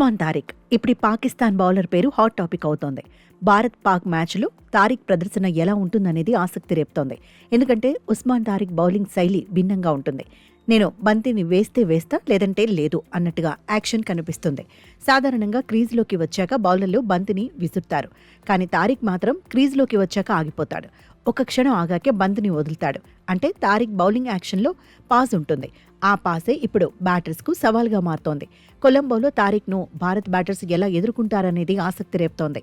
ఉస్మాన్ తారిక్ ఇప్పుడు పాకిస్తాన్ బౌలర్ పేరు hot topic అవుతోంది. భారత్-పాక్ మ్యాచ్లో తారిక్ ప్రదర్శన ఎలా ఉంటుందనేది ఆసక్తి రేపుతోంది. ఎందుకంటే ఉస్మాన్ తారిక్ బౌలింగ్ శైలి భిన్నంగా ఉంటుంది. నేను బంతిని వేస్తే వేస్తా లేదంటే లేదు అన్నట్టుగా యాక్షన్ కనిపిస్తుంది. సాధారణంగా క్రీజ్లోకి వచ్చాక బౌలర్లు బంతిని విసురుతారు. కానీ తారిక్ మాత్రం క్రీజ్లోకి వచ్చాక ఆగిపోతాడు. ఒక క్షణం ఆగాకే బంతిని వదులుతాడు. అంటే తారిక్ బౌలింగ్ యాక్షన్లో పాస్ ఉంటుంది. ఆ పాసే ఇప్పుడు బ్యాటర్స్కు సవాల్గా మారుతోంది. కొలంబోలో తారిక్ను భారత్ బ్యాటర్స్ ఎలా ఎదుర్కొంటారనేది ఆసక్తి రేపుతోంది.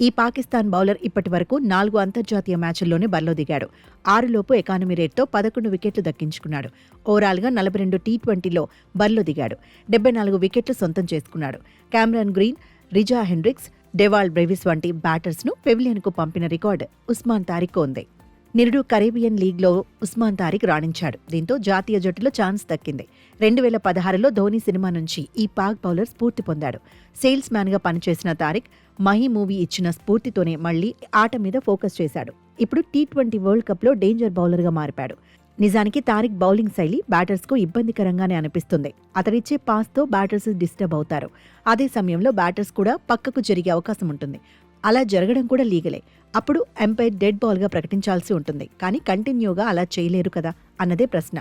ఈ పాకిస్తాన్ బౌలర్ ఇప్పటి వరకు 4 అంతర్జాతీయ మ్యాచ్ల్లోనే బరిలో దిగాడు. 6 ఎకానమీ రేట్తో 11 వికెట్లు దక్కించుకున్నాడు. ఓవరాల్గా 42 టీ20లో బరిలో దిగాడు. 74 వికెట్లు సొంతం చేసుకున్నాడు. Cameron Green, Reeza Hendricks, Dewald Brevis వంటి బ్యాటర్స్ను పెవిలియన్కు పంపిన రికార్డు ఉస్మాన్ తారిక్ ఉంది. నిరుడు కరేబియన్ లీగ్లో ఉస్మాన్ తారిక్ రాణించాడు. దీంతో జాతీయ జట్టులో ఛాన్స్ దక్కింది. 2016లో ధోని సినిమా నుంచి ఈ పాక్ బౌలర్ స్ఫూర్తి పొందాడు. సేల్స్ మ్యాన్గా పనిచేసిన తారిక్ మహీ మూవీ ఇచ్చిన స్ఫూర్తితోనే మళ్లీ ఆట మీద ఫోకస్ చేశాడు. ఇప్పుడు టీ20 వరల్డ్ కప్లో డేంజర్ బౌలర్గా మారిపాడు. నిజానికి తారిక్ బౌలింగ్ శైలి బ్యాటర్స్కు ఇబ్బందికరంగానే అనిపిస్తుంది. అతడిచ్చే పాస్తో బ్యాటర్స్ డిస్టర్బ్ అవుతారు. అదే సమయంలో బ్యాటర్స్ కూడా పక్కకు జరిగే అవకాశం ఉంటుంది. అలా జరగడం కూడా లీగలే. అప్పుడు ఎంపైర్ డెడ్ బాల్గా ప్రకటించాల్సి ఉంటుంది. కానీ కంటిన్యూగా అలా చేయలేరు కదా అన్నదే ప్రశ్న.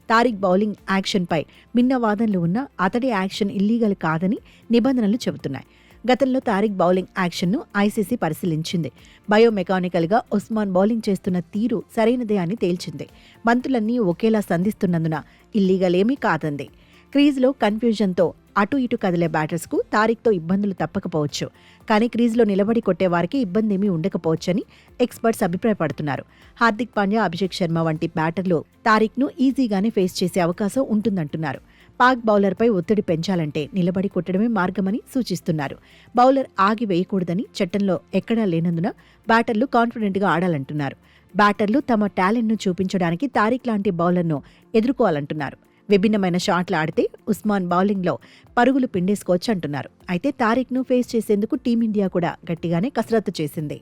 తారిక్ బౌలింగ్ యాక్షన్పై భిన్న వాదనలు ఉన్నా అతడి యాక్షన్ ఇల్లీగల్ కాదని నిబంధనలు చెబుతున్నాయి. గతంలో తారిక్ బౌలింగ్ యాక్షన్ను ఐసీసీ పరిశీలించింది. బయోమెకానికల్గా ఉస్మాన్ బౌలింగ్ చేస్తున్న తీరు సరైనదే అని తేల్చింది. బంతులన్నీ ఒకేలా సంధిస్తున్నందున ఇల్లీగల్ ఏమీ కాదంది. క్రీజ్లో కన్ఫ్యూజన్తో అటు ఇటు కదిలే బ్యాటర్స్కు తారిక్తో ఇబ్బందులు తప్పకపోవచ్చు. కానీ క్రీజ్లో నిలబడి కొట్టేవారికి ఇబ్బంది ఏమీ ఉండకపోవచ్చని ఎక్స్పర్ట్స్ అభిప్రాయపడుతున్నారు. హార్దిక్ పాండ్యా, అభిషేక్ శర్మ వంటి బ్యాటర్లు తారిక్ను ఈజీగానే ఫేస్ చేసే అవకాశం ఉంటుందంటున్నారు. పాక్ బౌలర్పై ఒత్తిడి పెంచాలంటే నిలబడి కొట్టడమే మార్గమని సూచిస్తున్నారు. బౌలర్ ఆగి వేయకూడదని చట్టంలో ఎక్కడా లేనందున బ్యాటర్లు కాన్ఫిడెంట్గా ఆడాలంటున్నారు. బ్యాటర్లు తమ టాలెంట్ను చూపించడానికి తారిక్ లాంటి బౌలర్ను ఎదుర్కోవాలంటున్నారు. విభిన్నమైన షాట్లు ఆడితే ఉస్మాన్ బౌలింగ్లో పరుగులు పిండేసుకోవచ్చు అంటున్నారు. అయితే తారిక్ను ఫేస్ చేసేందుకు టీమిండియా కూడా గట్టిగానే కసరత్తు చేసింది.